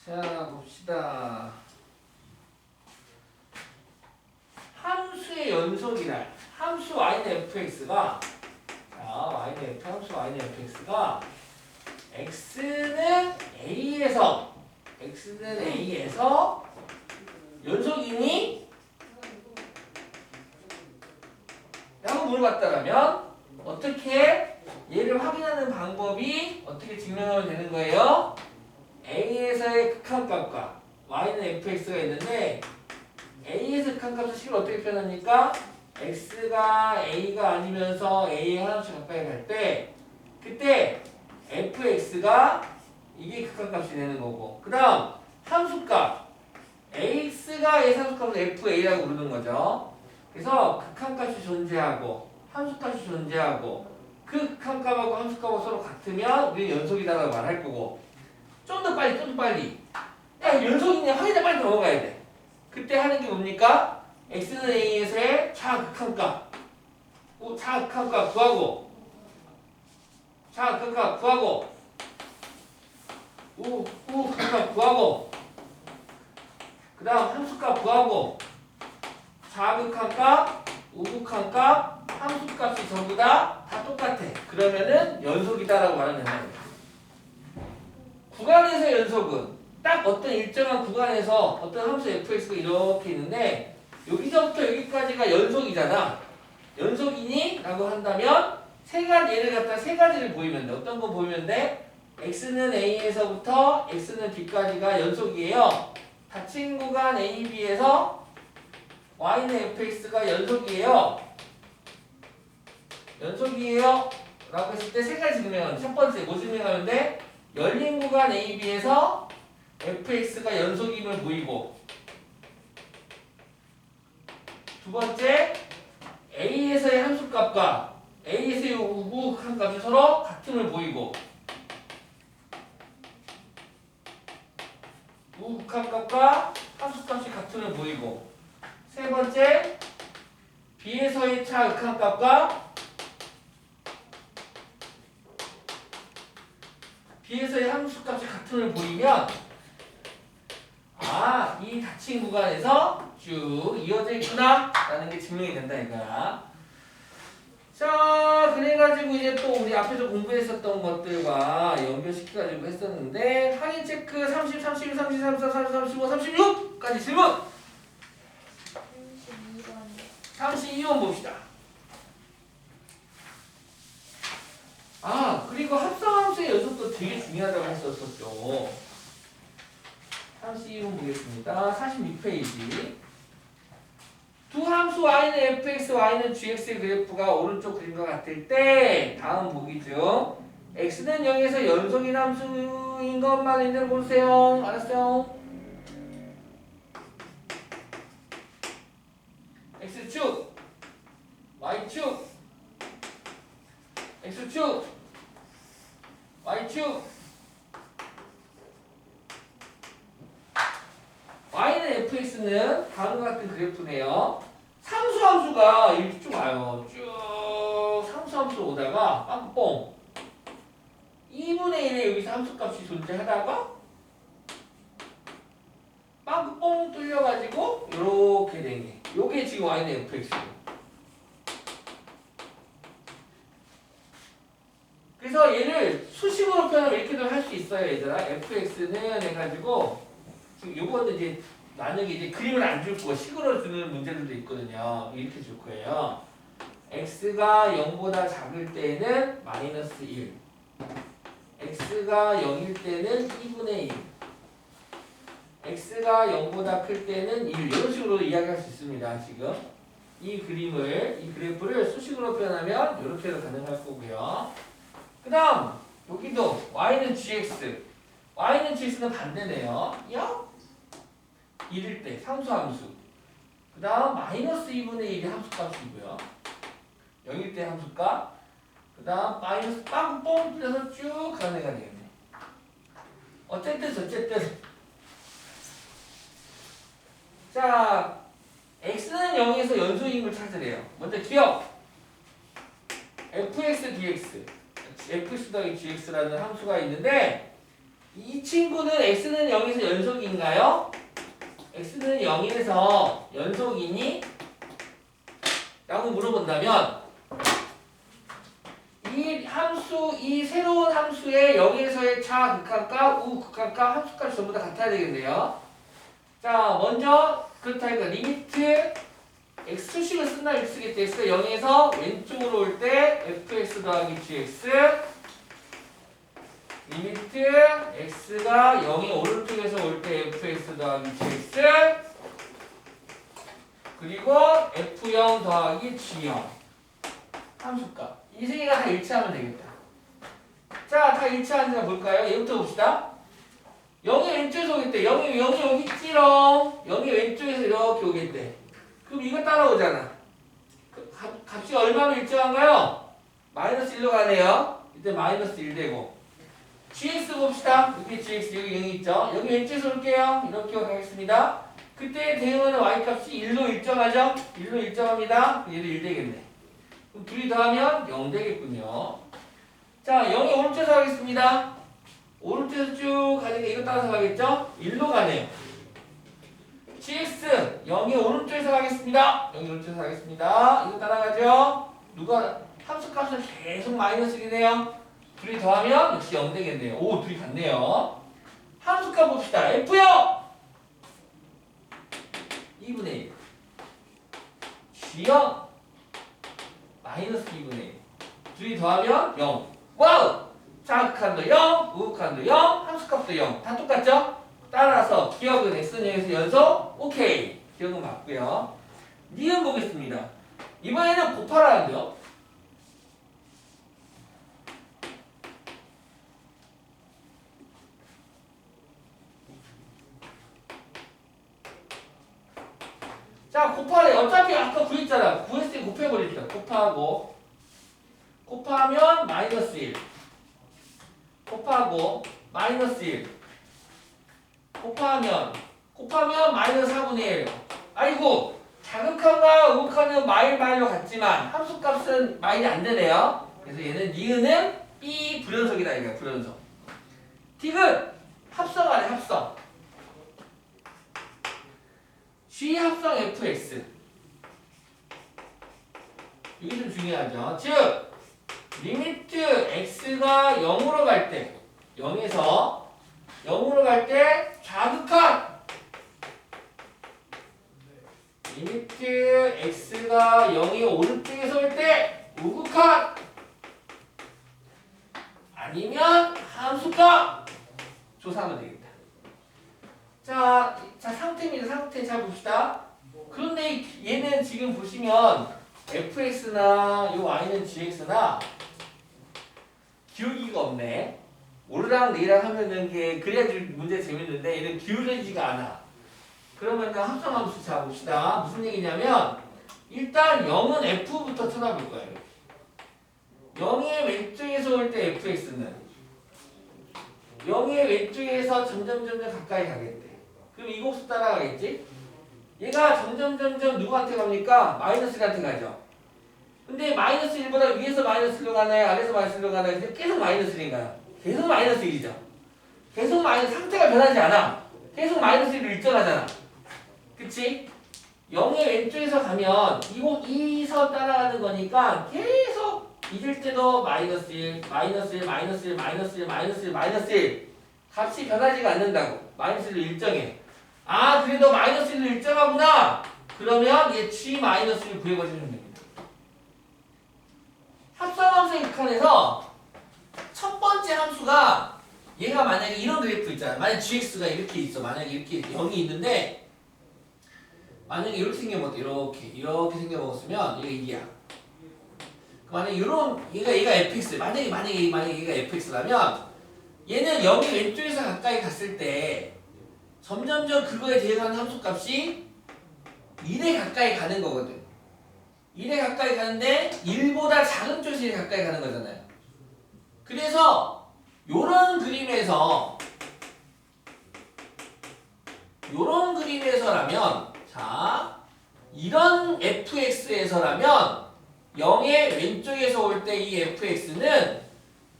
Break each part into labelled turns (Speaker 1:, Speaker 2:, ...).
Speaker 1: 자, 봅시다. 함수의 연속이랄. 함수 y는 fx가 함수 y는 fx가 x는 a에서 연속이니? 라고 물어봤다면 어떻게 얘를 확인하는 방법이 어떻게 증명하면 되는 거예요? a에서의 극한값과 y는 fx가 있는데 a에서 극한값을 식을 어떻게 표현합니까? x가 a가 아니면서 a의 하나씩 가까이 갈 때 그때 fx가 이게 극한값이 되는 거고 그 다음 함수값 ax가 a 함수값을 fa라고 부르는 거죠. 그래서 극한값이 존재하고 함수값이 존재하고 그 극한값하고 함수값하고 서로 같으면 우리는 연속이다라고 말할 거고 좀 더 빨리 야 연속이네 확인해 빨리 넘어가야 돼. 그때 하는 게 뭡니까? x는 a에서의 차극한값 차극한값 구하고 차극한값 구하고 우극한값 구하고 그 다음 함수값 구하고 차극한값 우극한값 함수값이 전부 다 똑같아. 그러면은 연속이다라고 말하면 된다. 구간에서 연속은 딱 어떤 일정한 구간에서 어떤 함수 fx가 이렇게 있는데 여기서부터 여기까지가 연속이잖아. 연속이니? 라고 한다면 얘를 갖다 세 가지를 보이면 돼. 어떤 거 보이면 돼? x는 a에서부터 x는 b까지가 연속이에요. 닫힌 구간 a, b에서 y는 fx가 연속이에요. 라고 했을 때 세 가지 증명하는 첫 번째 뭐 증명하면 돼? 열린 구간 a, b에서 fx가 연속임을 보이고 두 번째 a에서의 함수값과 a에서의 우극한값이 서로 같음을 보이고 우극한값과 함수값이 같음을 보이고 세 번째 b에서의 차극한값과 b에서의 함수값이 같음을 보이면 이 닫힌 구간에서 쭉 이어져 있구나 라는 게 증명이 된다 이거야. 자 그래가지고 이제 또 우리 앞에서 공부했었던 것들과 연결시켜가지고 했었는데 확인 체크 30, 31, 32, 34, 35, 36까지 질문 32번 봅시다. 그리고 합성함수의 연속도 되게 중요하다고 했었었죠. 32번 보겠습니다. 46페이지. 두 함수 y는 fx, y는 gx의 그래프가 오른쪽 그림과 같을 때 다음 보기 중 x는 0에서 연속인 함수인 것만 있는 보세요. 알았어요? x축, y축, x축, y축 y는 fx는 다음과 같은 그래프네요. 상수함수가 이렇게 쭉 와요. 쭉 상수함수 오다가 빵뽕 2분의 1에 여기서 함수값이 존재하다가 빵뽕 뚫려가지고 이렇게 된 게 요게 지금 y는 fx고 그래서 얘를 수식으로 표현하면 이렇게도 할 수 있어요 얘들아. fx는 해가지고 요거는 이제 만약에 이제 그림을 안 줄 거 식으로 주는 문제들도 있거든요. 이렇게 줄 거예요. x가 0보다 작을 때는 마이너스 1 x가 0일 때는 2분의 1 x가 0보다 클 때는 1 이런 식으로 이야기할 수 있습니다. 지금 이 그래프를 수식으로 표현하면 이렇게도 가능할 거고요. 그 다음 여기도 y는 gx는 반대네요. 1일 때 상수함수 그 다음 마이너스 2분의 1이 함수값이고요. 0일 때 함수값 그 다음 마이너스 빵뽕 뚫려서 쭉 가는 애가 되겠네. 어쨌든 자 x는 0에서 연속인 걸 찾으래요. 먼저 기억 fx dx fx 더하기 gx라는 함수가 있는데 이 친구는 x는 0에서 연속인가요? x는 0에서 연속이니? 라고 물어본다면 이 함수, 이 새로운 함수의 0에서의 좌극한값, 우극한값, 함수값이 전부 다 같아야 되겠네요. 자, 먼저 그렇다니까 리미트 x 수식을 쓴다 이렇게 쓰겠지. x가 0에서 왼쪽으로 올 때 fx 더하기 gx, 리미트 x가 0의 오른쪽에서 올 때 fx 더하기 gx, 그리고 f0 더하기 g0 함수값. 이 세 개가 다 일치하면 되겠다. 자, 다 일치하는지 볼까요? 얘부터 봅시다. 0의 왼쪽에서 오겠대. 0이 여기 있지롱. 0의 왼쪽에서 이렇게 오겠대. 그럼 이거 따라오잖아. 값이 얼마로 일정한가요? 마이너스 1로 가네요. 이때 마이너스 1 되고. gx 봅시다. 여기 gx 여기 0이 있죠. 여기 왼쪽에서 올게요. 이렇게 가겠습니다. 그때 대응하는 y값이 1로 일정하죠? 1로 일정합니다. 얘도 1 되겠네. 그럼 둘이 더하면 0 되겠군요. 자, 0이 오른쪽에서 가겠습니다. 오른쪽에서 쭉 가니까 이거 따라서 가겠죠? 1로 가네요. gx 0이 오른쪽에서 가겠습니다. 0이 오른쪽에서 가겠습니다. 이거 따라가죠? 누가 함수값은 계속 마이너스 1이네요. 둘이 더하면 역시 0 되겠네요. 오, 둘이 같네요. 함수값 봅시다. f요! 2분의 1 g0 마이너스 2분의 1 둘이 더하면 0. 와우! 좌극한도 0, 우극한도 0, 함수값도 0. 다 똑같죠? 따라서 기억은 x는 0에서 연속 오케이. 기억은 맞고요. 니은 보겠습니다. 이번에는 곱하라는데요. 자, 곱하래. 어차피 아까 구했잖아. 구했으니 곱해버립시다. 곱하면 마이너스 1. 곱하고 마이너스 1. 곱하면 마이너스 4분의 1. 아이고, 자극한과 우극한은 마일로 같지만 함수값은 마일이 안 되네요. 그래서 얘는 니은은 B 불연속이다 이거야. 불연속. 디귿 합성하래. 합성. G 합성 fx. 이게 좀 중요하죠. 즉 리미트 x가 0으로 갈 때 0에서 0으로 갈 때 좌극한 리미트 x가 0이 오른쪽에서 올 때 우극한 아니면 함수값 조사하면 되겠다. 자, 상태입니다. 상태 잘 봅시다. 그런데 얘는 지금 보시면 fx나 요 y는 gx나 기울기가 없네. 오르락 내리락 하면은 그래야지 문제 재밌는데 얘는 기울어지지가 않아. 그러면 합성함수 자 봅시다. 무슨 얘기냐면 일단 0은 f부터 찾아볼 거예요. 0의 왼쪽에서 올 때 fx는 0의 왼쪽에서 점점 가까이 가겠대. 그럼 이 곱수 따라가겠지? 얘가 점점 누구한테 갑니까? 마이너스 1한테 가죠. 근데 마이너스 1보다 위에서 마이너스 1로 가나요? 아래에서 마이너스 1로 가나요? 계속 마이너스 1인가요? 계속 마이너스 1이죠. 계속 마이너스, 상태가 변하지 않아. 계속 마이너스 1로 일정하잖아. 그치? 0의 왼쪽에서 가면 이 선 따라가는 거니까 계속 잊을 때도 마이너스 1, 마이너스 1, 마이너스 1, 마이너스 1, 마이너스 1, 마이너스 1 값이 변하지가 않는다고. 마이너스 1로 일정해. 아, 그래도 마이너스 1로 일정하구나. 그러면 얘 G 마이너스 1 구해버리면 됩니다. 합성함수의 극한에서 첫 번째 함수가 얘가 만약에 이런 그래프 있잖아. 만약에 gx가 이렇게 있어. 만약에 이렇게 0이 있는데 만약에 이렇게 생겨먹었다. 이렇게 생겨먹었으면 얘가 1이야. 만약에 얘가 fx. 만약에 얘가 fx라면 얘는 0이 왼쪽에서 가까이 갔을 때 점점점 그거에 대응하는 함수값이 1에 가까이 가는 거거든. 1에 가까이 가는데 1보다 작은 쪽이 가까이 가는 거잖아요. 그래서 요런 그림에서라면 자, 이런 fx에서라면 0의 왼쪽에서 올 때 이 fx는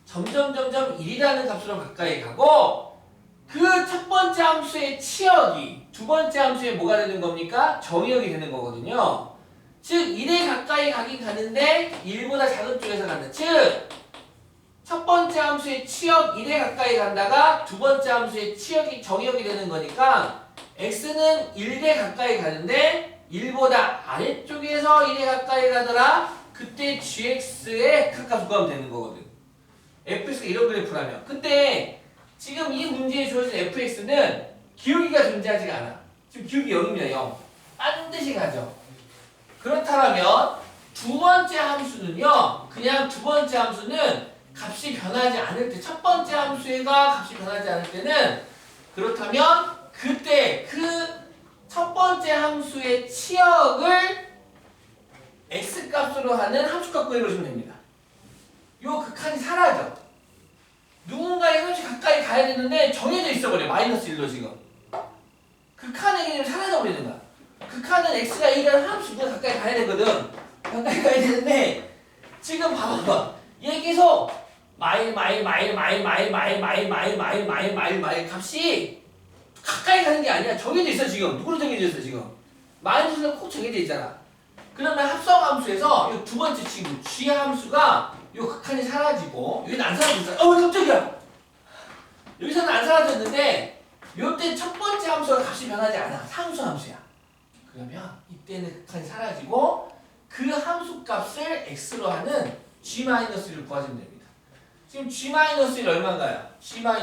Speaker 1: 점점 1이라는 값으로 가까이 가고 그 첫 번째 함수의 치역이 두 번째 함수의 뭐가 되는 겁니까? 정의역이 되는 거거든요. 즉 1에 가까이 가긴 가는데 1보다 작은 쪽에서 간다. 즉 첫 번째 함수의 치역 1에 가까이 간다가 두 번째 함수의 치역이 정의역이 되는 거니까 x는 1에 가까이 가는데 1보다 아래쪽에서 1에 가까이 가더라. 그때 gx의 극값 구하면 되는 거거든. fx가 이런 그래프라면. 근데 지금 이 문제에 주어진 fx는 기울기가 존재하지가 않아. 지금 기울기 0입니다. 0. 반드시 가죠. 그렇다면 두 번째 함수는요. 그냥 두 번째 함수는 값이 변하지 않을 때, 첫 번째 함수가 값이 변하지 않을 때는 그렇다면 그때 그 첫 번째 함수의 치역을 x값으로 하는 함수값 구해보시면 됩니다. 요 극한이 사라져. 누군가의 함수 가까이 가야 되는데 정해져 있어버려. 마이너스 1로 지금. 극한의 개념이 사라져버리는 거야. 극한은 x가 1이라는 함수보다 가까이 가야 되거든. 가까이 가야 되는데 지금 봐봐. 얘 계속 마일 값이 가까이 가는 게 아니야. 정해져 있어 지금. 누구로 정해져 있어 지금? 마이너스는 꼭 정해져 있잖아. 그러면 합성함수에서 이 두 번째 친구 g 함수가 이 극한이 사라지고 여기는 안 사라졌어. 깜짝이야. 여기서는 안 사라졌는데 요때 첫 번째 함수가 값이 변하지 않아. 상수 함수야. 그러면 이때는 극한이 사라지고 그 함수 값을 x로 하는 g-1을 구하시면 됩니다. 지금 g-1 얼마인가요?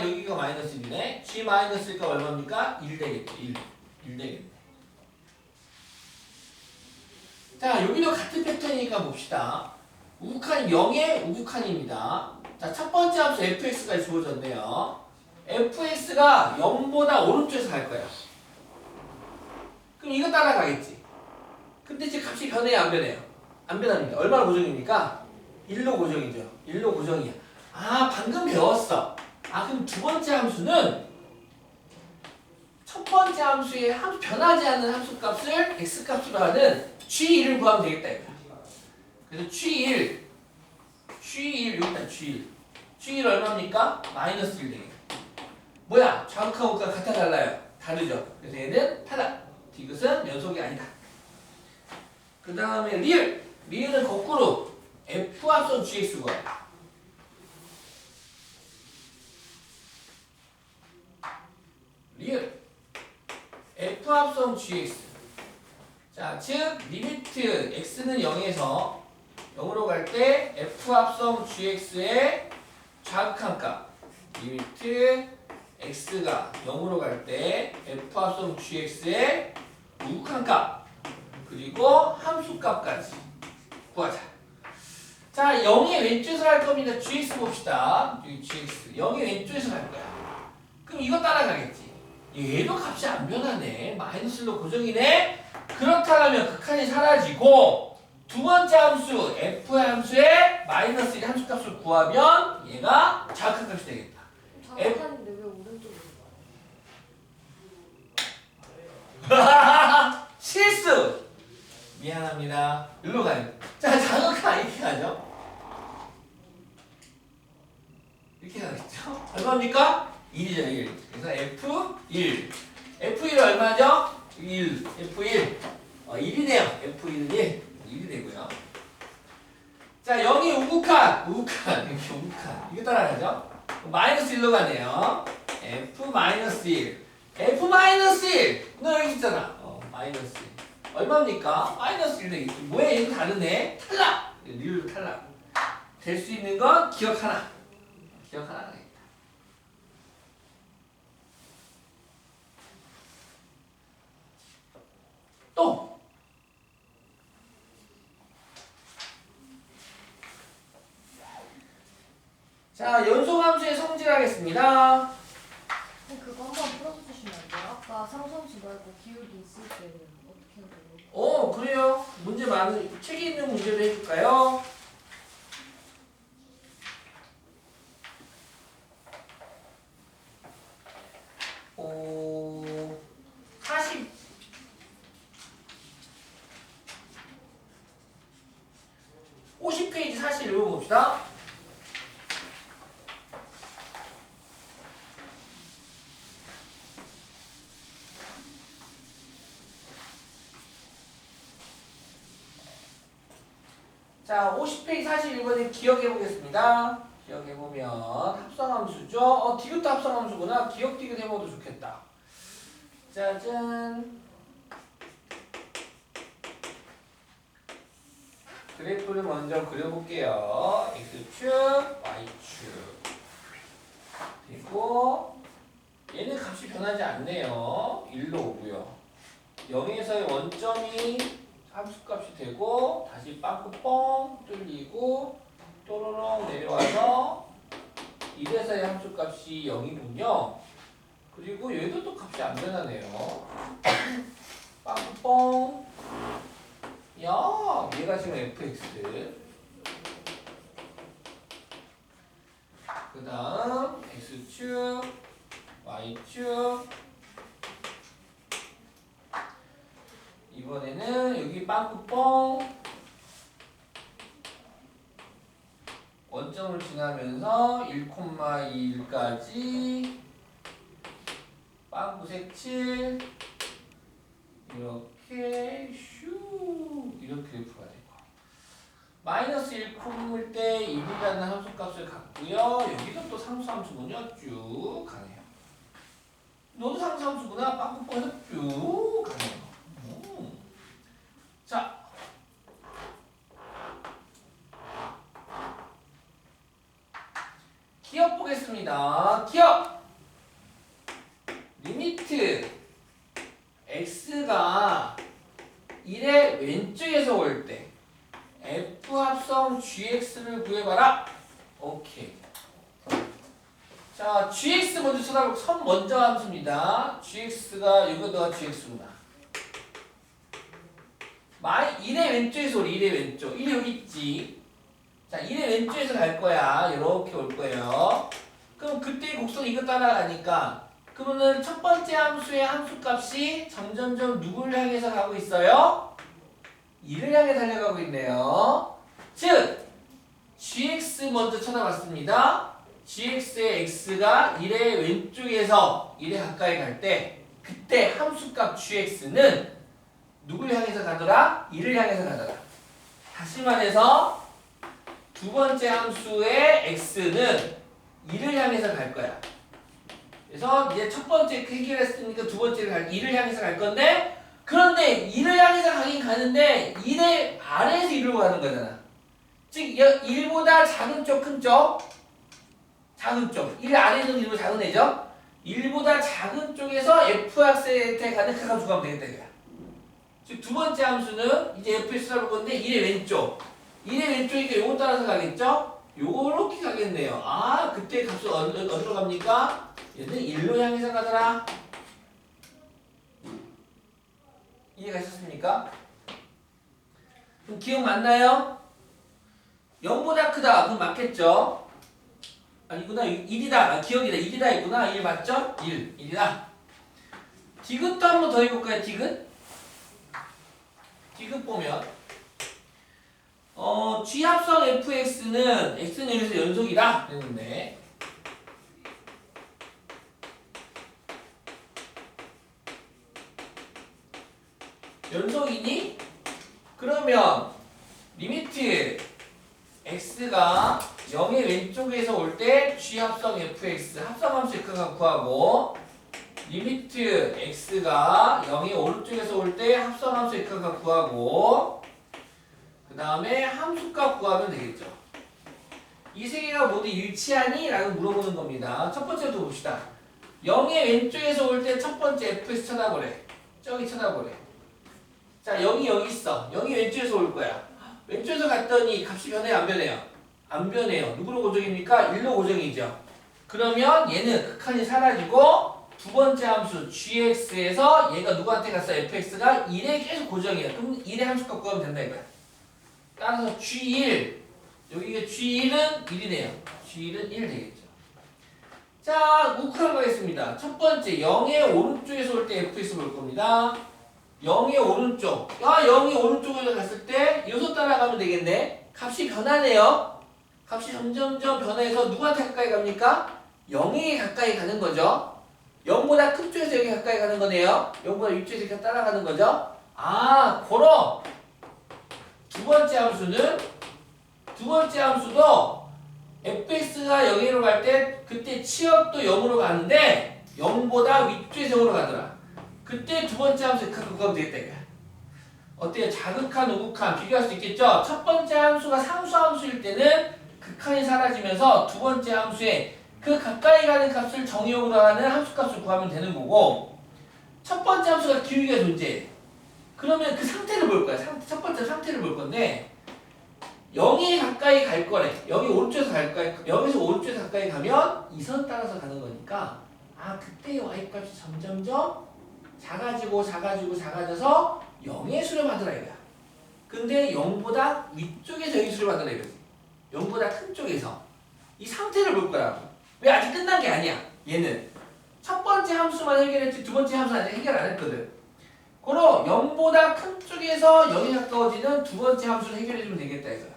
Speaker 1: 여기가 마이너스 1이네. g-1가 얼마입니까? 1 되겠죠. 1 되겠네. 자, 여기도 같은 패턴이니까 봅시다. 우극한 0의 우극한입니다. 자, 첫 번째 함수 fx가 주어졌네요. fx가 0보다 오른쪽에서 갈 거예요. 그럼 이거 따라가겠지. 근데 지금 값이 변해요, 안 변해요? 안 변합니다. 얼마나 고정입니까? 1로 고정이죠. 1로 고정이야. 아, 방금 배웠어. 아, 그럼 두 번째 함수는 첫 번째 함수의 함수 변하지 않는 함수 값을 x 값으로 하는 g1을 구하면 되겠다 이거야. 그래서 g1 여기다 g1 얼마입니까? 마이너스 1 되겠다. 뭐야? 좌극하고 우극가 같아 달라요? 다르죠. 그래서 얘는 타다. 디귿은 연속이 아니다. 그 다음에 리을은 거꾸로 f 합성 gx 구하라. 리을 f 합성 gx. 자, 즉 리미트 x는 0에서 0으로 갈 때 f 합성 gx의 좌극한 값. 리미트 x가 0으로 갈 때 f 합성 gx의 우극한 값. 그리고 함수 값까지 구하자. 자, 0의 왼쪽에서 할 겁니다. gx 봅시다. 여기 gx 0의 왼쪽에서 갈 거야. 그럼 이거 따라가겠지. 얘도 값이 안 변하네. 마이너스 1로 고정이네. 그렇다면 극한이 사라지고 두 번째 함수 f 함수의 마이너스 1 함수값을 구하면 얘가 좌극한 값이 되겠다.
Speaker 2: 좌극한인데 왜 오른쪽으로
Speaker 1: 실수! 미안합니다. 일로 가요. 자, 좌극한 이렇게 가죠. 이렇게 가겠죠. 얼마입니까? 1이죠, 1. 그래서 F1. F1 얼마죠? 1. F1. 1이네요. F1은 1이 되고요. 자, 0이 우극한. 이렇게 우극한. 이거 따라가죠? 마이너스 1로 가네요. F-1. F-1. 너 여기 있잖아. 마이너스 1. 얼마입니까? 마이너스 1 되겠지. 뭐야, 얘도 다르네. 탈락! 리을로 탈락. 될 수 있는 건 기억 하나. 기억 하나 가겠다. 또! 자, 연속함수의 성질하겠습니다.
Speaker 2: 그거 한번 풀어주시면 안 돼요? 아까 상수함수 말고 기울기 있을 때는 어떻게 해야 돼요?
Speaker 1: 그래요. 문제 많은, 책에 있는 문제도 해줄까요? 오, 50페이지 40 읽어봅시다. 자, 50페이지 41번에 기억해 보겠습니다. 기억해 보면 합성함수죠. 디귿도 합성함수구나. 기억 디귿 해봐도 좋겠다. 짜잔. 그래프를 먼저 그려볼게요. x축, y축. 그리고 얘는 값이 변하지 않네요. 1로 오고요. 0에서의 원점이 함수값이 되고 다시 빵꾸 뻥 뚫리고 또로롱 내려와서 1에서의 함수값이 0이군요. 그리고 얘도 또 값이 안 변하네요. 빵꾸 뻥. 야, 얘가 지금 fx. 그 다음 x축, y축. 이번에는 여기 빵꾸뻥 원점을 지나면서 1,21까지 빵꾸 색칠 이렇게 슈 이렇게 그래프가 되고 마이너스 1,일 때 1이라는 함수값을 갖고요. 여기도 또 상수함수군요. 쭉 가네요. 너도 상수함수구나. 빵꾸뻥에서 쭉 가네요. 자, 기억 보겠습니다. 기억! 리미트 x가 1의 왼쪽에서 올 때 f 합성 gx를 구해봐라. 오케이. 자, gx 먼저 쳐다보고 선 먼저 함수입니다. gx가 이거가 gx구나. 1의 왼쪽에서 우리 1의 왼쪽 1이 여기 있지. 자, 1의 왼쪽에서 갈 거야. 이렇게 올 거예요. 그럼 그때 곡선 이거 따라가니까 그러면은 첫 번째 함수의 함수값이 점점점 누구를 향해서 가고 있어요? 2를 향해 달려가고 있네요. 즉 gx 먼저 쳐다봤습니다. gx의 x가 1의 왼쪽에서 1에 가까이 갈 때 그때 함수값 gx는 누굴 향해서 가더라? 2를 향해서 가더라. 다시 말해서 두 번째 함수의 x는 2를 향해서 갈 거야. 그래서 이제 첫 번째 해결했으니까 두 번째를 2를 향해서 갈 건데 그런데 2를 향해서 가긴 가는데 1의 아래에서 1로 가는 거잖아. 즉 1보다 작은 쪽, 큰 쪽, 작은 쪽. 1 아래에 있는 1보다 작은 애죠. 1보다 작은 쪽에서 fx한테 가는 그 함수 가면 되겠다 이거야. 즉 두 번째 함수는 이제 fx를 볼 건데 1의 왼쪽. 1의 왼쪽이니까 요거 따라서 가겠죠? 요렇게 가겠네요. 아, 그때 값은 어디로 갑니까? 얘는 1로 향해서 가더라. 이해가 있었습니까? 그럼 기억 맞나요? 0보다 크다. 그럼 맞겠죠? 아니구나. 1이다. 아, 기억이다. 1이다 있구나. 1 맞죠? 1이다. 디귿도 한 번 더 해볼까요? 디귿? 디귿 보면 G합성 fx는 x는 여기서 연속이다 그랬는데 연속이니? 그러면 리미트 x가 0의 왼쪽에서 올 때 G합성 fx 합성함수 x가 구하고 리미트 x가 0의 오른쪽에서 올 때 합성함수 x가 구하고 그 다음에 함수값 구하면 되겠죠. 이 세 개가 모두 일치하니? 라고 물어보는 겁니다. 첫 번째부터 봅시다. 0의 왼쪽에서 올 때 첫 번째 fx 쳐다보래. 저기 쳐다보래. 자, 0이 여기 있어. 0이 왼쪽에서 올 거야. 왼쪽에서 갔더니 값이 변해요? 안 변해요? 안 변해요. 누구로 고정입니까? 1로 고정이죠. 그러면 얘는 극한이 사라지고 두 번째 함수 gx에서 얘가 누구한테 갔어? fx가 1에 계속 고정이야. 그럼 1의 함수값 구하면 된다 이거야. 따라서 g1 여기가 g1은 1이네요. g1은 1 되겠죠. 자, 우클한 거겠습니다. 첫 번째 0의 오른쪽에서 올 때 fx 볼 겁니다. 0의 오른쪽. 0이 오른쪽으로 갔을 때 요소 따라가면 되겠네. 값이 변하네요. 값이 점점점 변해서 누구한테 가까이 갑니까? 0에 가까이 가는 거죠. 0보다 큰 쪽에서 여기 가까이 가는 거네요. 0보다 위쪽에서 이렇게 따라가는 거죠. 아, 고로 두 번째 함수는 두 번째 함수도 fx가 0으로 갈 때 그때 치역도 0으로 가는데 0보다 위쪽에서 0으로 가더라. 그때 두 번째 함수 그거 되겠다 이거야. 어때요? 자극한, 우극한 비교할 수 있겠죠? 첫 번째 함수가 상수 함수일 때는 극한이 사라지면서 두 번째 함수에 그 가까이 가는 값을 정의역으로 하는 함수값을 구하면 되는 거고 첫 번째 함수가 기울기가 존재해. 그러면 그 상태를 볼 거야. 첫 번째 상태를 볼 건데 0이 가까이 갈 거래. 0이 오른쪽에서 갈 거야. 0에서 오른쪽에서 가까이 가면 이 선 따라서 가는 거니까 아 그때 y값이 점점점 작아져서 0에 수렴하더라 이거야. 근데 0보다 위쪽에서 여기 수렴하더라 이거지. 0보다 큰 쪽에서 이 상태를 볼 거라고. 왜 아직 끝난 게 아니야. 얘는 첫 번째 함수만 해결했지 두 번째 함수는 아직 해결 안 했거든. 그럼 0보다 큰 쪽에서 0이 가까워지는 두 번째 함수를 해결해주면 되겠다 이거야.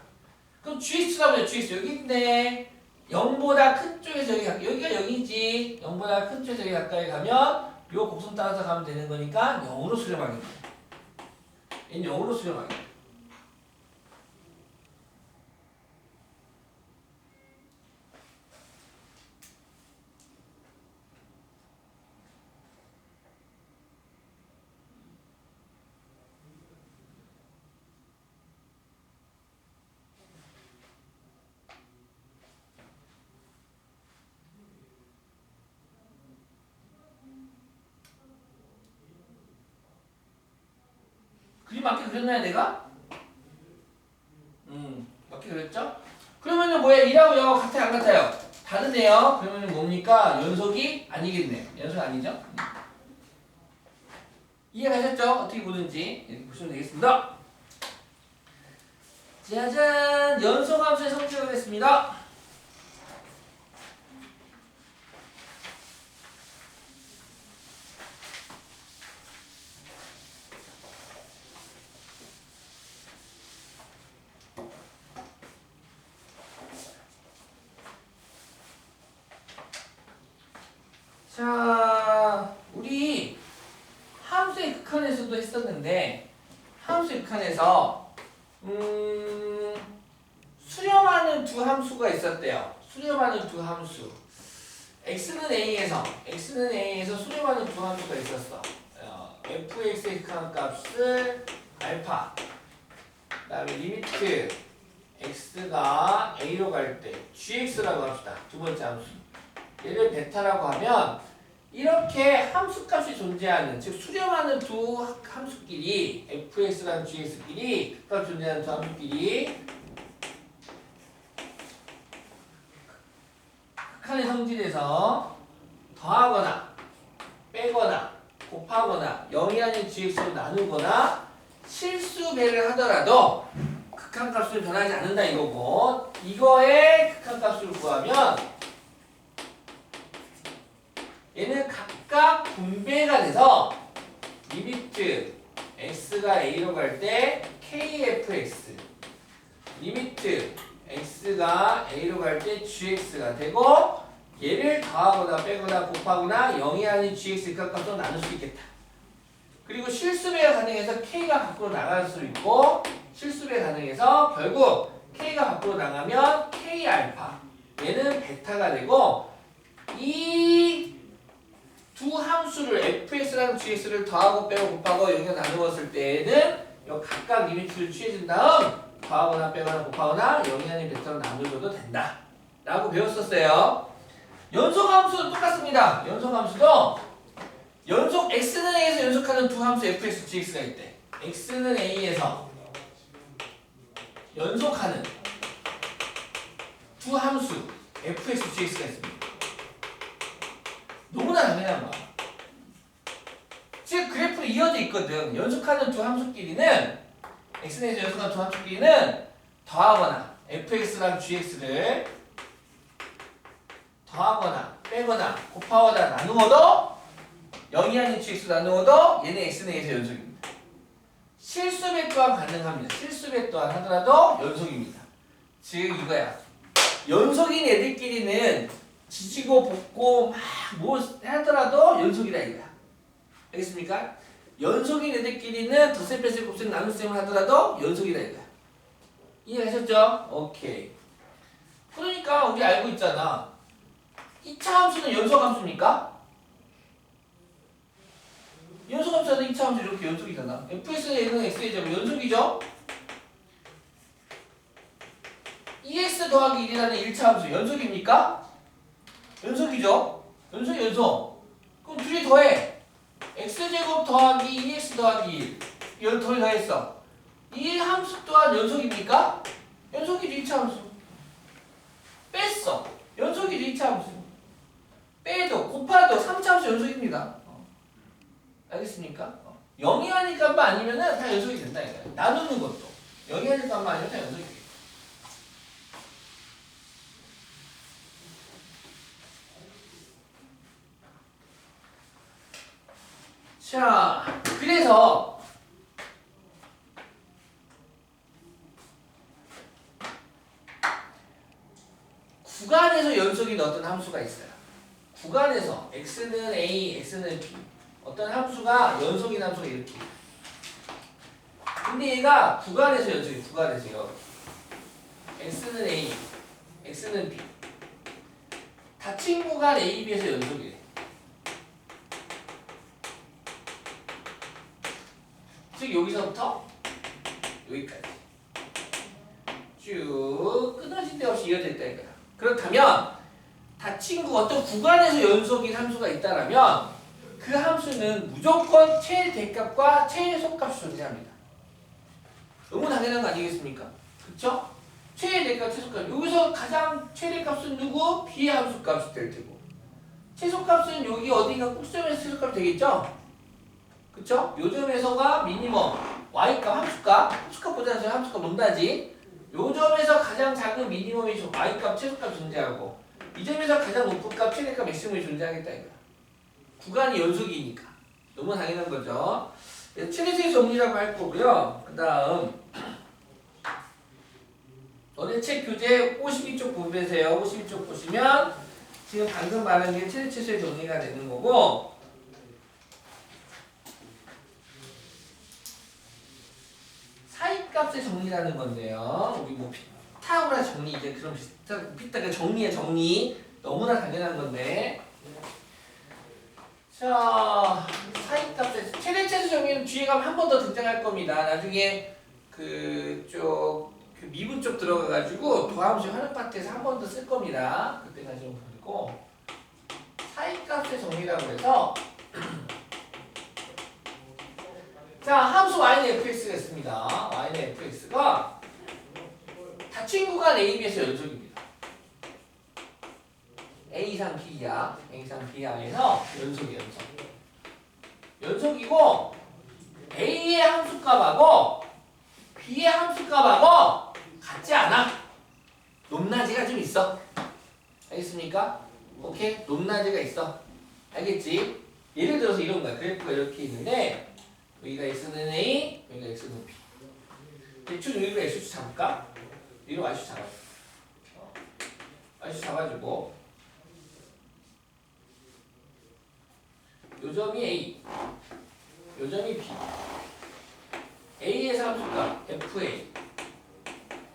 Speaker 1: 그럼 gx라고 해요. gx 여기 있네. 0보다 큰 쪽에서 여기가 0이지. 0보다 큰 쪽에서 여기 가까이 가면 요 곡선 따라서 가면 되는 거니까 0으로 수렴하게 돼. 얘는 0으로 수렴하게 돼. 그림 맞게 그렸나요 내가? 맞게 그렸죠? 그러면은 뭐야 1하고 0하고 같아요 안 같아요? 다르네요. 그러면은 뭡니까? 연속이 아니겠네. 연속 아니죠? 이해가셨죠? 어떻게 보는지 이렇게 보시면 되겠습니다. 짜잔! 연속함수의 성질을 하겠습니다. 자, 우리 함수의 극한에서도 했었는데 함수의 극한에서 수렴하는 두 함수가 있었대요. 수렴하는 두 함수. x는 a에서 수렴하는 두 함수가 있었어. fx의 극한값을 알파. 그다음에 리미트 x가 a로 갈 때 gx라고 합시다. 두 번째 함수. 얘를 베타라고 하면 이렇게 함수값이 존재하는 즉 수렴하는 두 함수끼리 fx랑 gx끼리 극값이 존재하는 두 함수끼리 극한의 성질에서 더하거나 빼거나 곱하거나 0이 아닌 gx로 나누거나 실수배를 하더라도 극한값은 변하지 않는다 이거고 이거의 극한값을 구하면 얘는 각각 분배가 돼서 리미트 x가 a로 갈 때 kfx 리미트 x가 a로 갈 때 gx가 되고 얘를 더하거나 빼거나 곱하거나 0이 아닌 gx 극한값으로 나눌 수 있겠다. 그리고 실수배가 가능해서 k가 밖으로 나갈 수 있고 실수배 가능해서 결국 k가 밖으로 나가면 k 알파 얘는 베타가 되고 이 두 함수를 fx랑 gx를 더하고 빼고 곱하고 여기가 나누었을 때에는 요 각각 리미트를 취해준 다음 더하거나 빼거나 곱하거나 0이 아닌 베타로 나눠줘도 된다 라고 배웠었어요. 연속함수도 똑같습니다. 연속함수도 연속 x는 a에서 연속하는 두 함수 fx, gx가 있대. x는 a에서 연속하는 두 함수 fx, gx가 있습니다. 너무나 당연한 거야. 즉 그래프로 이어져 있거든. 연속하는 두 함수끼리는 x에서 연속하는 두 함수끼리는 더하거나 fx랑 gx를 더하거나 빼거나 곱하거나 나누어도 0이 아닌 gx 나누어도 얘는 x에서 연속입니다. 실수배 또한 가능합니다. 실수배 또한 하더라도 연속입니다. 즉 이거야. 연속인 애들끼리는 지지고 볶고 막 뭐 하더라도 연속이다 이거야. 알겠습니까? 연속인 애들끼리는 덧셈 뺄셈 곱셈 나눗셈을 하더라도 연속이다 이거야. 이해하셨죠? 오케이. 그러니까 우리 알고 있잖아. 2차 함수는 연속 함수입니까? 연속 함수는 2차 함수 이렇게 연속이잖아. fx는 x의 제곱 연속이죠? 2x 더하기 1이라는 1차 함수 연속입니까? 연속이죠? 연속. 그럼 둘이 더해. x제곱 더하기 2x 더하기 1. 더했어. 이 함수 또한 연속입니까? 연속이죠, 2차 함수. 뺐어. 연속이죠, 2차 함수. 빼도 곱하도 3차 함수 연속입니다. 알겠습니까? 영위하는 값만 아니면은 다 연속이 된다 이거야. 나누는 것도 영위하는 값만 아니면 다 연속이 돼. 자, 그래서 구간에서 연속인 어떤 함수가 있어요. 구간에서 x는 a, x는 b 어떤 함수가 연속인 함수가 이렇게. 근데 얘가 구간에서 연속이 구간에서요. x는 a, x는 b. 닫힌 구간 a, b에서 연속이래. 즉 여기서부터 여기까지 쭉 끊어진 데 없이 이어져 있다 이거야. 그렇다면 닫힌 어떤 구간에서 연속인 함수가 있다라면 그 함수는 무조건 최대값과 최소값이 존재합니다. 너무 당연한 거 아니겠습니까? 그쵸? 최대값, 최소값. 여기서 가장 최대값은 누구? B의 함수값이 될 테고 최소값은 여기 어딘가 꼭지점에서 최소값이 되겠죠? 그쵸? 요 점에서가 미니멈 Y값, 함수값보다는 함수값 논다지. 요 점에서 가장 작은 미니멈이 Y값, 최소값이 존재하고 이 점에서 가장 높은 값, 최대값, 맥시멈이 존재하겠다 이거야. 구간이 연속이니까 너무 당연한 거죠. 최대수의 정리라고 할 거고요. 그 다음 너네 책 교재 52쪽 부분에서요. 52쪽 보시면 지금 방금 말한 게 최대수의 정리가 되는 거고 사이값의 정리라는 건데요. 우리 뭐 피타고라 정리 이제 그럼 피타고라 정리의 정리 너무나 당연한 건데 자 사이값의 최대최소 정리는 뒤에 가면 한 번 더 등장할 겁니다. 나중에 그쪽 그 미분 쪽 들어가가지고 도함수 하는 파트에서 한 번 더 쓸 겁니다. 그때까지 좀 보고 사이값의 정리라고 해서 자 함수 y는 fx가 있습니다. y는 fx가 닫힌 구간 a, b에서 연속입니다. a상 b야, a상 b야에서 연속이고 a의 함수값하고 b의 함수값하고 같지 않아. 높낮이가 좀 있어. 알겠습니까? 오케이? 높낮이가 있어. 알겠지? 예를 들어서 이런 거야. 그래프가 이렇게 있는데 여기가 x는 a, 여기가 x는 b. 대충 여기가 x축 잡을까? 여기로 y축 잡아줘. y축 잡아주고 요 점이 a, 요 점이 b. a에서 함수값 fa,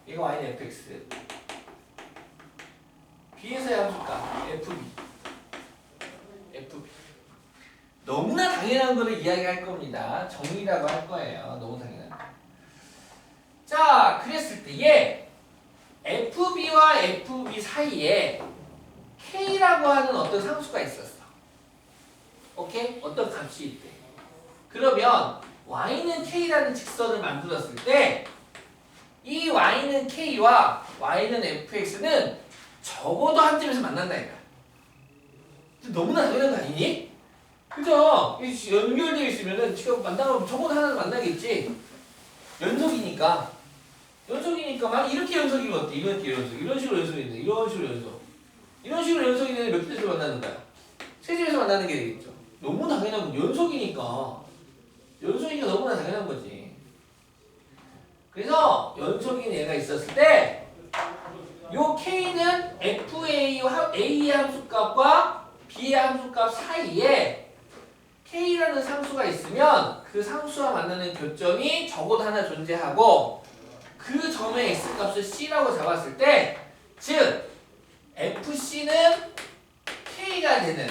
Speaker 1: 이거 y는 fx. b에서의 함수값 fb. 너무나 당연한 거를 이야기할 겁니다. 정리라고 할 거예요. 너무 당연한 거. 자, 그랬을 때에 FB와 FB 사이에 K라고 하는 어떤 상수가 있었어. 오케이? 어떤 값이 있대. 그러면 Y는 K라는 직선을 만들었을 때 이 Y는 K와 Y는 FX는 적어도 한 점에서 만난다 이거야. 너무나 당연한 거 아니니? 그죠? 연결되어 있으면은 지금 만나면 적어도 하나는 만나겠지. 연속이니까 만약 이렇게 연속이면 어때? 이렇게 연속, 이런 식으로 연속인데, 이런 식으로 연속인데 몇 개에서 만나는 거야? 세 점에서 만나는 게 되겠죠. 너무 당연한 거. 연속이니까 너무나 당연한 거지. 그래서 연속인 얘가 있었을 때, 요 K는 FA와 A의 함수값과 B의 함수값 사이에 K라는 상수가 있으면 그 상수와 만나는 교점이 적어도 하나 존재하고 그 점의 x값을 c라고 잡았을 때, 즉 fc는 k가 되는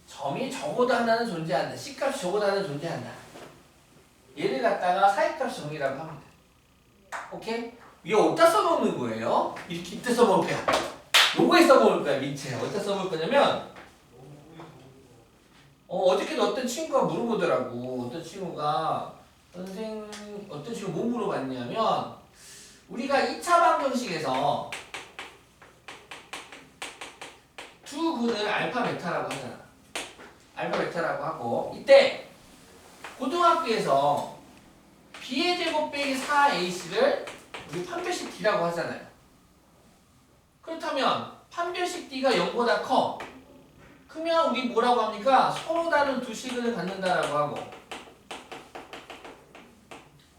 Speaker 1: 점이 적어도 하나는 존재한다. c값이 적어도 하나는 존재한다. 얘를 갖다가 사이값 정의라고 합니다. 오케이? 이거 어디다 써먹는 거예요? 이렇게 이때 써먹을 거야. 요거에 써먹을 거야, 밑에. 어디다 써먹을 거냐면, 어저께도 어떤 친구가 물어보더라고. 어떤 친구가, 어떤 친구가 뭐 물어봤냐면, 우리가 2차 방정식에서 두 근을 알파 베타라고 하잖아. 알파 베타라고 하고, 이때 고등학교에서 b의 제곱 빼기 4ac를 우리 판별식 d라고 하잖아요. 그렇다면 판별식 d가 0보다 커. 그러면 우리 뭐라고 합니까? 서로 다른 두 식을 갖는다라고 하고,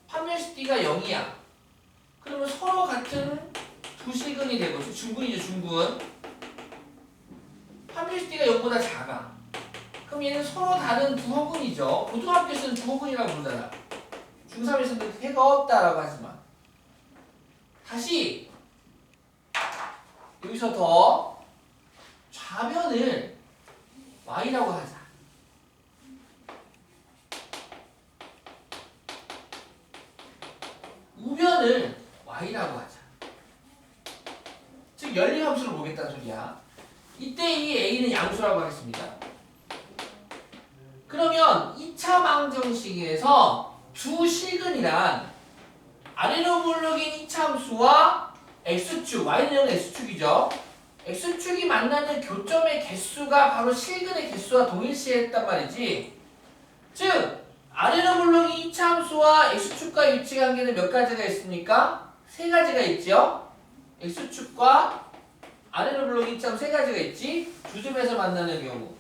Speaker 1: 판별식 d가 0이야. 그러면 서로 같은 두 식은이 되고, 중근이죠, 중근. 판별식 d가 0보다 작아. 그럼 얘는 서로 다른 두 허근이죠. 고등학교에서는 두 허근이라고 부르잖아. 중3에서는 해가 없다라고 하지만. 다시 여기서 더 좌변을 y라고 하자. 우변을 y라고 하자. 즉 연립함수를 보겠다는 소리야. 이때 이 a는 양수라고 하겠습니다. 그러면 2차 방정식에서 두 식은이란 아래로 물러긴 2차 함수와 x축, y는 x축이죠. x축이 만나는 교점의 개수가 바로 실근의 개수와 동일시했단 말이지. 즉 아래로 물러긴 2차 함수와 x축과 위치 관계는 몇 가지가 있습니까? 세 가지가 있죠. x축과 아래로 물러긴 2차 함수 세 가지가 있지. 두 점에서 만나는 경우,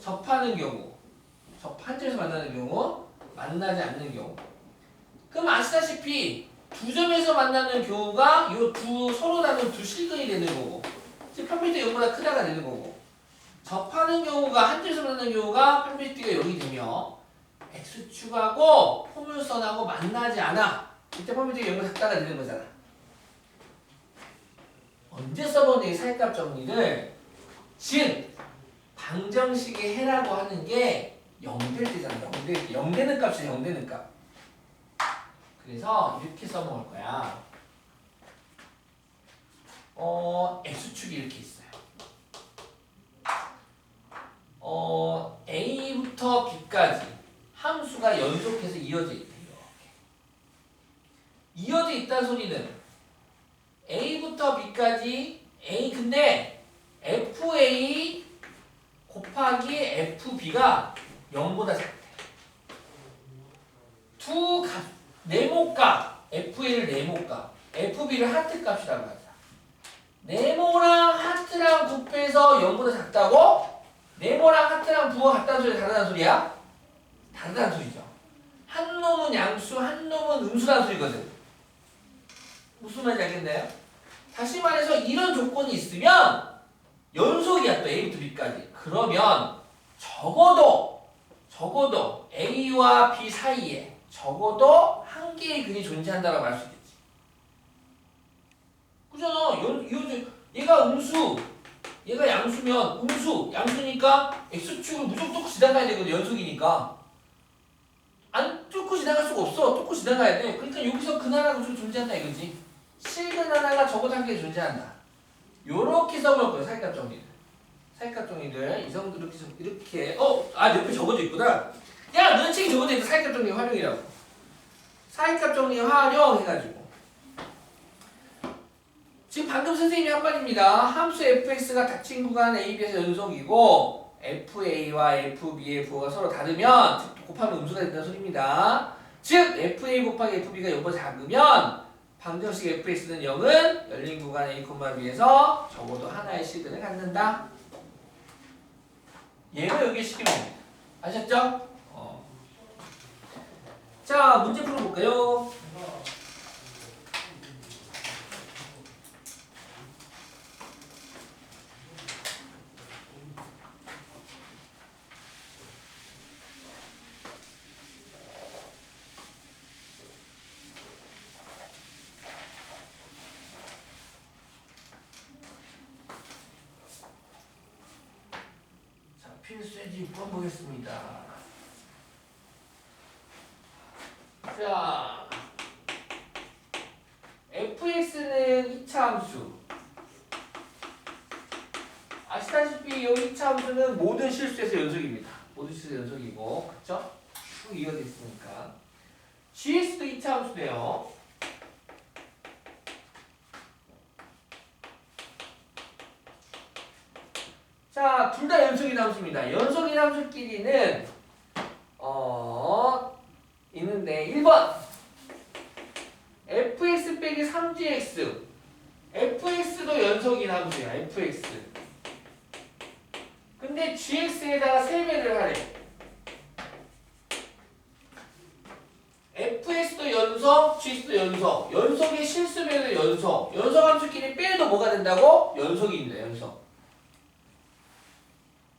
Speaker 1: 접하는 경우, 한 점에서 만나는 경우, 만나지 않는 경우. 그럼 아시다시피 두 점에서 만나는 경우가 이 두 서로 다른 두 실근이 되는 거고, 즉 판별식이 0보다 크다가 되는 거고, 접하는 경우가 한 점에서 만나는 경우가 판별식이 0이 되며 x축하고 포물선하고 만나지 않아. 이때 판별식이 0보다 작다가 되는 거잖아. 언제 써보는 이 사이값 정리를, 즉 방정식의 해라고 하는 게 0될 때잖아. 0되는 값이야. 0되는 값. 그래서 이렇게 써먹을 거야. x축이 이렇게 있어요. a부터 b까지 함수가 연속해서 이어져 있대요. 이어져 있다는 소리는 a부터 b까지 근데 fa 곱하기 fb가 0보다 작대. 두 값, 네모값, fa를 네모값, fb를 하트값이라고 하자. 네모랑 하트랑 곱해서 0보다 작다고? 네모랑 하트랑 부호가 같다는 소리야, 다르다는 소리야? 다르다는 소리죠. 한 놈은 양수, 한 놈은 음수라는 소리거든. 무슨 말인지 알겠나요? 다시 말해서 이런 조건이 있으면 연속이야, 또 a부터 b까지. 그러면 적어도 a와 b 사이에 적어도 한 개의 근이 존재한다고 할 수 있겠지. 그잖아. 얘가 음수, 얘가 양수면 양수니까 x축을 무조건 뚫고 지나가야 되거든. 연속이니까. 안 뚫고 지나갈 수가 없어. 뚫고 지나가야 돼. 그러니까 여기서 근 하나가 무조건 존재한다 이거지. 실근 하나가 적어도 한 개 존재한다. 요렇게 써볼 거예요. 사이값 정리를. 사이값 정리를 이 정도로 이렇게 옆에 적어져 있구나. 야, 너는 책이 적어져 있다. 사이값 정리 활용이라고. 사이값 정리 활용 해가지고. 지금 방금 선생님이 한 말입니다. 함수 fx가 닫힌 구간 ab에서 연속이고 fa와 fb의 부호가 서로 다르면 즉 곱하면 음수가 된다는 소리입니다. 즉 fa 곱하기 fb가 0보다 작으면 방정식 fx는 0은 열린 구간 a, b에서 적어도 하나의 실근을 갖는다. 얘가 여기에 시키면 됩니다. 아셨죠? 자, 문제 풀어볼까요? 필수지 6번 보겠습니다. 자, fx는 2차 함수. 아시다시피 이 2차 함수는 모든 실수에서 연속입니다. 모든 실수 연속이고, 그쵸? 쭉 이어져 있으니까. gx도 2차 함수네요. 자, 둘 다 연속인 함수입니다. 연속인 함수끼리는 있는데 1번 fx 빼기 3gx fx도 연속인 함수야. fx 근데 gx에다가 3배를 하래. fx도 연속, gx도 연속. 연속의 실수배도 연속. 연속 함수끼리 빼도 뭐가 된다고? 연속입니다. 연속.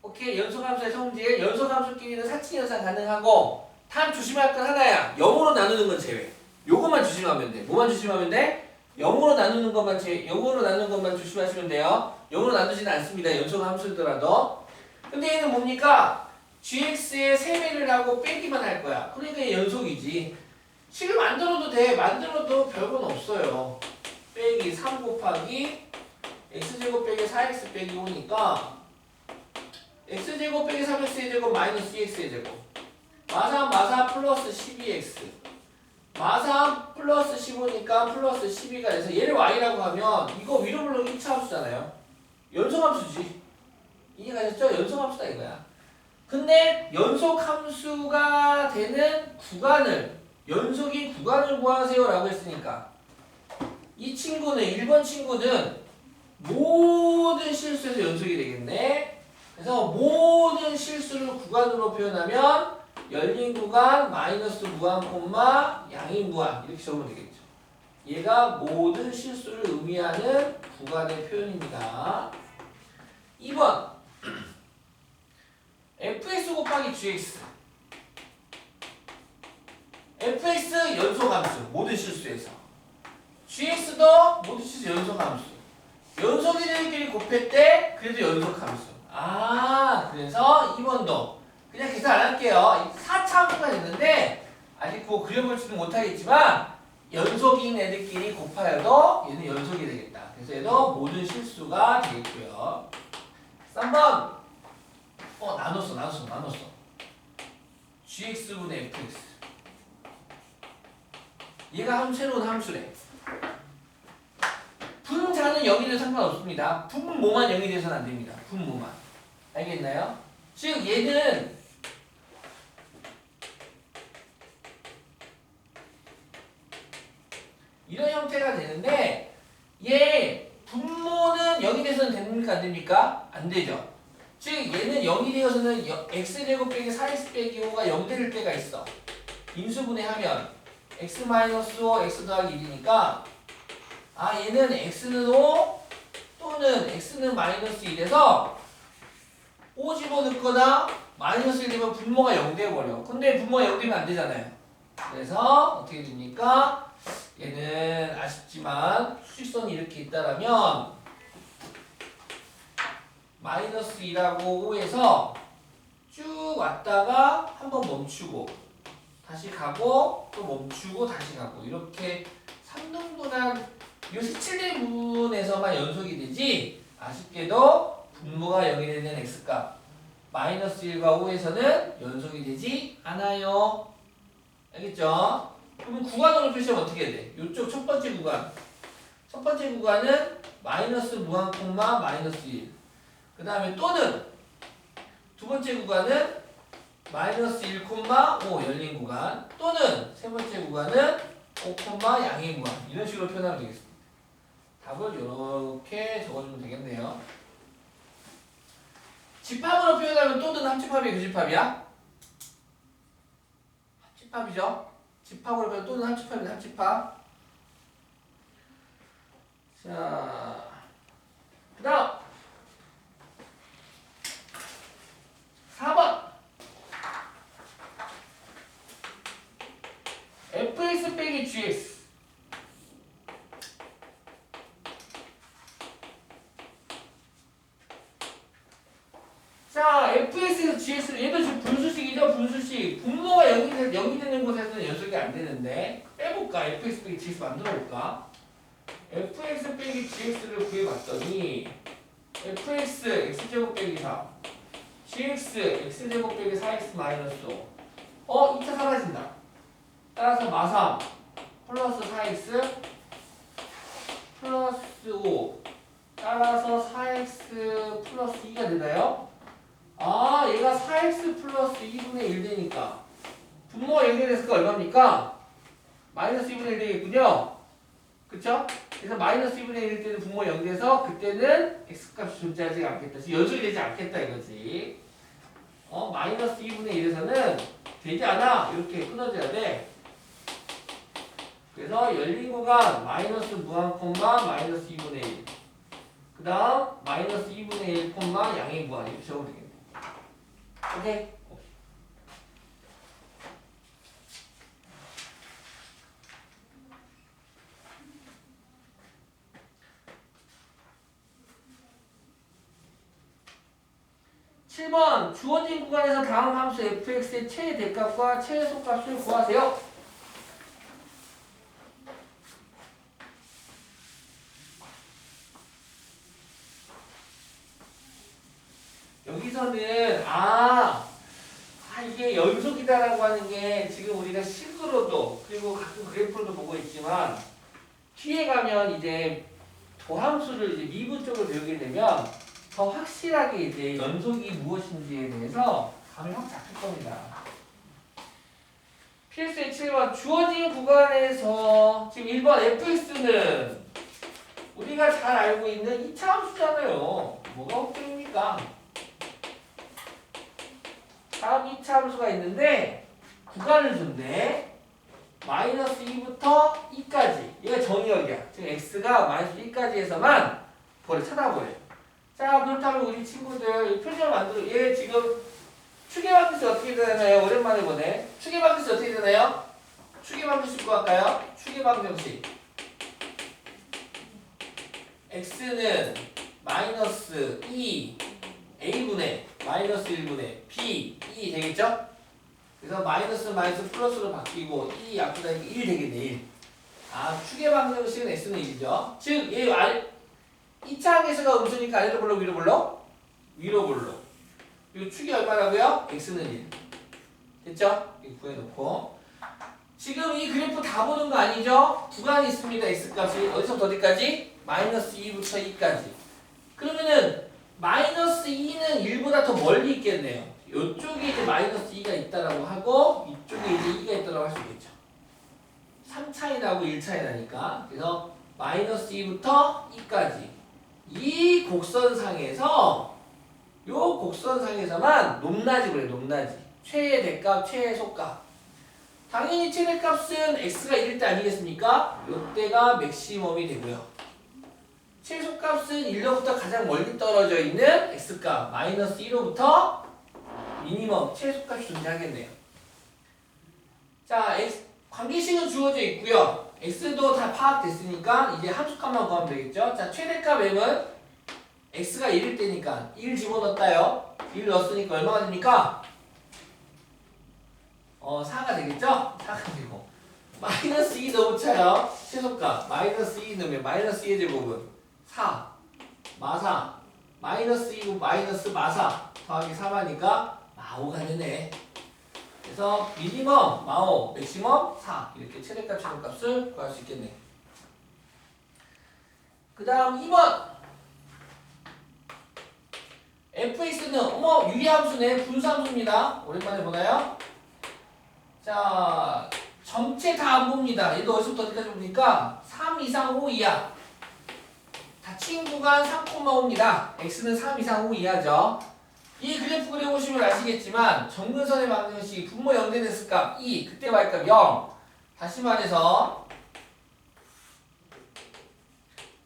Speaker 1: 오케이. 연속함수의 성질, 연속함수끼리는 사칙연산 가능하고 단 조심할 건 하나야. 0으로 나누는 건 제외. 요것만 조심하면 돼. 뭐만 조심하면 돼? 0으로 나누는 것만 0으로 나누는 것만 조심하시면 돼요. 0으로 나누지는 않습니다. 연속함수더라도. 근데 얘는 뭡니까? gx에 3배를 하고 빼기만 할 거야. 그러니까 얘 연속이지. 식을 만들어도 돼. 만들어도 별건 없어요. 빼기 3 곱하기 x제곱 빼기 4x 빼기 5니까 x제곱 빼기 3x의 제곱 마이너스 2x의 제곱 마삼 플러스 12x 마삼 플러스 15니까 플러스 12가 돼서 얘를 y라고 하면 이거 위로 불러도 2차 함수잖아요. 연속함수지. 이해가셨죠? 연속함수다 이거야. 근데 연속함수가 되는 구간을 연속인 구간을 구하세요 라고 했으니까 이 친구는 1번 친구는 모든 실수에서 연속이 되겠네. 그래서 모든 실수를 구간으로 표현하면 열린 구간 마이너스 무한 콤마 양인 무한 이렇게 적으면 되겠죠. 얘가 모든 실수를 의미하는 구간의 표현입니다. 2번 fx 곱하기 gx fx 연속함수 모든 실수에서 gx도 모든 실수 연속함수 연속이 되는끼리 곱했대 그래도 연속함수. 그래서 2번도 그냥 계산 안 할게요. 4차 함수가 있는데 아직 그거 그려볼지는 못하겠지만 연속인 애들끼리 곱하여도 얘는 연속이 되겠다. 그래서 얘도 모든 실수가 되겠고요. 3번 나눴어. gx분의 fx 얘가 새로운 함수래. 분자는 0이 돼도 상관없습니다. 분모만 0이 돼서는 안 됩니다. 분모만. 알겠나요? 즉 얘는 이런 형태가 되는데 얘 분모는 0이 돼서는 됩니까? 안 됩니까? 안 되죠. 즉 얘는 0이 되어서는 x제곱 빼기 4x 빼기 5가 0 될 때가 있어. 인수분해하면 x-5 x 더하기 1이니까 얘는 x는 5 또는 x는 마이너스 1에서 5 집어넣거나 마이너스 1 되면 분모가 0 돼버려. 근데 분모가 0 되면 안 되잖아요. 그래서 어떻게 됩니까? 얘는 아쉽지만 수직선이 이렇게 있다라면 마이너스 2하고 5에서 쭉 왔다가 한번 멈추고 다시 가고 또 멈추고 다시 가고 이렇게 3등분한 이 17대분에서만 연속이 되지 아쉽게도 분모가 0이 되는 x값 마이너스 1과 5에서는 연속이 되지 않아요. 알겠죠? 그러면 구간으로 표시하면 어떻게 돼? 이쪽 첫 번째 구간. 첫 번째 구간은 마이너스 무한 콤마 마이너스 1. 그 다음에 또는 두 번째 구간은 마이너스 1 콤마 5 열린 구간. 또는 세 번째 구간은 5 콤마 양의 무한. 이런 식으로 표현하면 되겠습니다. 답을 이렇게 적어주면 되겠네요. 집합으로 표현하면 또는 합집합이야, 교집합이야? 합집합이죠? 집합으로 표현 또는 합집합이야, 합집합. 자, 그 다음 4번 fx 빼기 gx 자, fx에서 gx 얘도 지금 분수식이죠. 분수식. 분모가 0이 되는 곳에서는 연속이 안 되는데 빼볼까? fx 빼기 gx 만들어볼까? fx 빼기 gx를 구해봤더니 fx x제곱 빼기 4 gx x제곱 빼기 4x 마이너스 5 2차 사라진다. 따라서 마삼 플러스 4x 플러스 5 따라서 4x 플러스 2가 되나요? 아 얘가 4x 플러스 2분의 1 되니까 분모가 연결됐을까 얼마입니까? 마이너스 2분의 1 되겠군요. 그쵸? 그래서 마이너스 2분의 1 때는 분모 연결해서 그때는 x값이 존재하지 않겠다. 연속이 되지 않겠다 이거지. 마이너스 2분의 1에서는 되지 않아. 이렇게 끊어져야 돼. 그래서 열린 구간 마이너스 무한 콤마 마이너스 2분의 1. 그 다음 마이너스 2분의 1 콤마 양의 무한 이렇게 적으면 되겠네. 오케이? 7번 주어진 구간에서 다음 함수 fx의 최대값과 최소값을 구하세요. 여기서는 이게 연속이다라고 하는 게 지금 우리가 식으로도 그리고 가끔 그래프로도 보고 있지만 뒤에 가면 이제 도함수를 이제 미분 쪽으로 배우게 되면 더 확실하게 이제 연속이 무엇인지에 대해서 감이 확 잡힐 겁니다. 필수의 7번 주어진 구간에서 지금 1번 fx는 우리가 잘 알고 있는 2차 함수잖아요. 뭐가 걱정입니까? 다음 2차 함수가 있는데 구간을 준대. 마이너스 2부터 2까지. 얘가 정의역이야. 지금 x가 마이너스 2까지에서만 그걸 찾아보래. 자 그렇다면 우리 친구들 이 표정을 만들어. 얘 지금 추계방정식 어떻게 되나요? 오랜만에 보네. 추계방정식 어떻게 되나요? 추계방정식 구할까요? 추계방정식 x는 마이너스 2 a분의 마이너스 1분의 b 2 되겠죠? 그래서 마이너스 플러스로 바뀌고 2 약분하니까 1 되겠네. 1. 추계방정식은 x는 1이죠. 즉 얘 2차 항에서가 음수니까 아래로 불러 위로 불러? 위로 불러. 그리고 축이 얼마라고요? x는 1. 됐죠? 이거 구해놓고 지금 이 그래프 다 보는 거 아니죠? 구간이 있습니다. x값이 어디서부터 어디까지? 마이너스 2부터 2까지. 그러면은 마이너스 2는 1보다 더 멀리 있겠네요. 이쪽에 이제 마이너스 2가 있다라고 하고 이쪽에 이제 2가 있다라고 할 수 있겠죠. 3차이 나고 1차이 나니까. 그래서 마이너스 2부터 2까지 이 곡선상에서 요 곡선상에서만 높낮이 그래. 높낮이. 최대값, 최소값. 당연히 최대값은 x가 1일 때 아니겠습니까? 요때가 맥시멈이 되고요. 최소값은 1로부터 가장 멀리 떨어져 있는 x값 마이너스 1로부터 미니멈 최소값이 존재하겠네요. 자, 관계식은 주어져 있고요. x도 다 파악됐으니까 이제 함수값만 구하면 되겠죠. 자, 최대값 m은 x가 1일 때니까 1 집어넣었다요. 1 넣었으니까 얼마가 됩니까? 4가 되겠죠? 4가 되고 마이너스 2 넣어붙여요. 최소값 마이너스 2 넣으면 마이너스 2의 제곱은 4 마사 마이너스 2고 마이너스 마사 더하기 3하니까 마오가 되네. 그래서 미니멈 마오 맥시멈 4 이렇게 최대값 최소값을 구할 수 있겠네. 그 다음 2번 fx는 유리함수네. 분수함수입니다. 오랜만에 보나요? 자 전체 다 안 봅니다. 얘도 어디서부터 어디까지 봅니까? 3 이상 5 이하 닫힌 구간 3,5입니다. x는 3 이상 5 이하죠. 이 그래프 그려보시면 아시겠지만 정근선의 방정식 분모 0되는 x값 2 그때 y값 0. 다시 말해서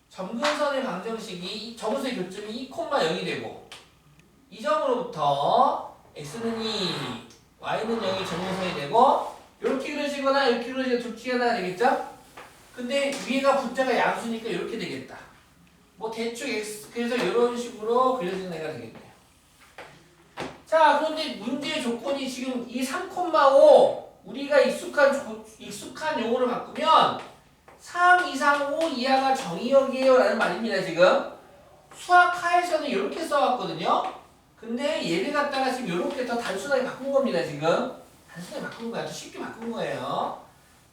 Speaker 1: 점근선의 방정식이 점근선의 교점이 2,0이 되고 이 점으로부터 x는 2 y는 0이 점근선이 되고 이렇게 그려지거나 이렇게 그려지거나 둘 중에 하나 되겠죠? 근데 위에가 분자가 양수니까 이렇게 되겠다. 뭐 대충 x 그래서 이런 식으로 그려지는 애가 되겠네요. 자 그런데 문제의 조건이 지금 이 3,5 우리가 익숙한 용어로 바꾸면 3 이상 5 이하가 정의역이에요 라는 말입니다. 지금 수학하에서는 이렇게 써왔거든요. 근데 얘를 갖다가 지금 이렇게 더 단순하게 바꾼 겁니다. 지금 단순하게 바꾼 거야. 더 쉽게 바꾼 거예요.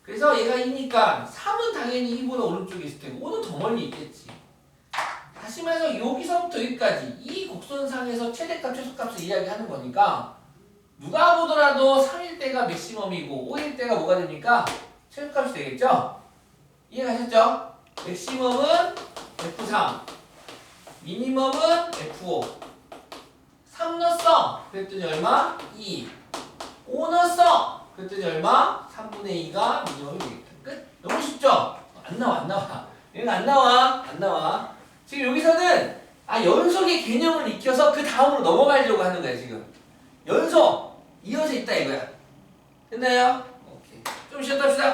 Speaker 1: 그래서 얘가 2니까 3은 당연히 2보다 오른쪽에 있을 테고 5는 더 멀리 있겠지. 다시 말해서 여기서부터 여기까지 이 곡선상에서 최대값 최소값을 이야기하는 거니까 누가 보더라도 3일 때가 맥시멈이고 5일 때가 뭐가 됩니까? 최소값이 되겠죠? 이해가셨죠? 맥시멈은 F3 미니멈은 F5 3 넣었어 그랬더니 얼마? 2 5 넣었어 그랬더니 얼마? 3분의 2가 미니멈이 되겠다. 끝? 너무 쉽죠? 안 나와 얘는 안 나와 지금 여기서는 연속의 개념을 익혀서 그 다음으로 넘어가려고 하는 거야. 지금 연속 이어져 있다 이거야. 됐나요? 오케이. 좀 쉬었다 합시다.